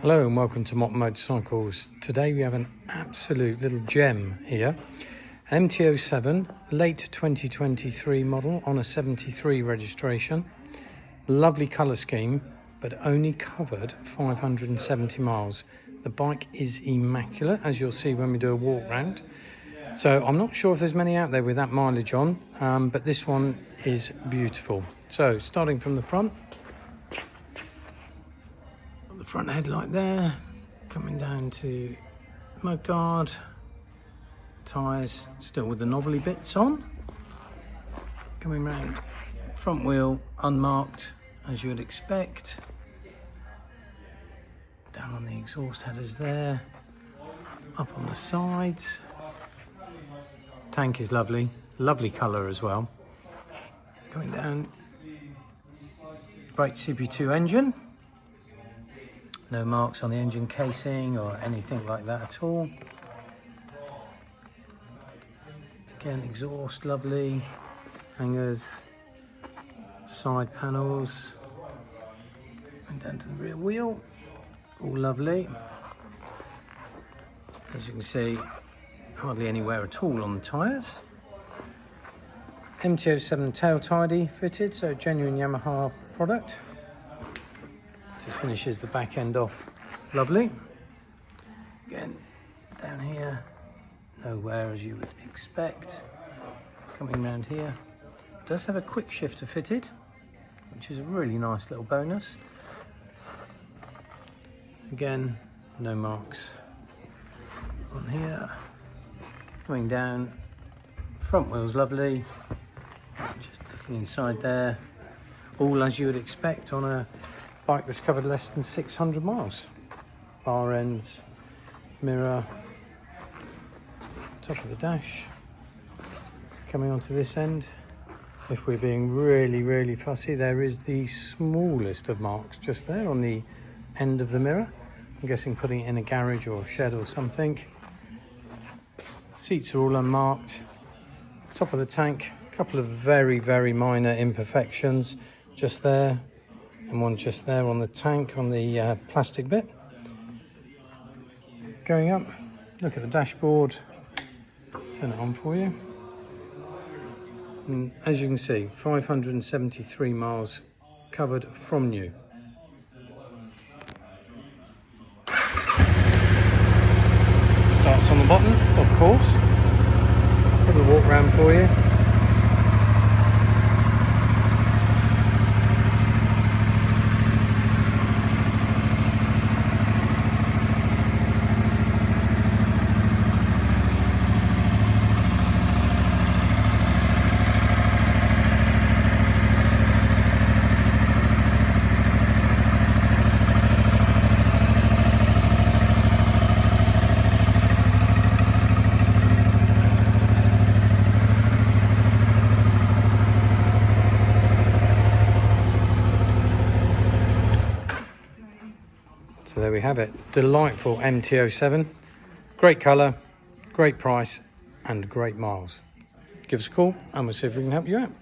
Hello and welcome to Mott Motorcycles. Today we have an absolute little gem here. An MT-07, late 2023 model on a 73 registration. Lovely colour scheme, but only covered 570 miles. The bike is immaculate, as you'll see when we do a walk round. So I'm not sure if there's many out there with that mileage on, but this one is beautiful. So starting from the front, the front headlight there, coming down to mudguard, tyres still with the knobbly bits on, coming round, front wheel unmarked as you would expect, down on the exhaust headers there, up on the sides, tank is lovely, lovely colour as well, coming down, brake CP2 engine. No marks on the engine casing or anything like that at all. Again, exhaust, lovely. Hangers, side panels. And down to the rear wheel, all lovely. As you can see, hardly any wear at all on the tyres. MT-07 tail tidy fitted, so genuine Yamaha product. Just finishes the back end off lovely. Again, down here, no wear as you would expect. Coming round here, does have a quick shifter fitted, which is a really nice little bonus. Again, no marks on here. Coming down, front wheel's lovely. Just looking inside there, all as you would expect on a bike that's covered less than 600 miles. Bar ends, mirror, top of the dash. Coming onto this end, if we're being really fussy, there is the smallest of marks just there on the end of the mirror. I'm guessing putting it in a garage or shed or something. Seats are all unmarked. Top of the tank, a couple of very minor imperfections just there. And one just there on the tank, on the plastic bit. Going up, look at the dashboard, turn it on for you. And as you can see, 573 miles covered from new. Starts on the button, of course. Little walk round for you. So there we have it, delightful MT-07, great colour, great price and great miles. Give us a call and we'll see if we can help you out.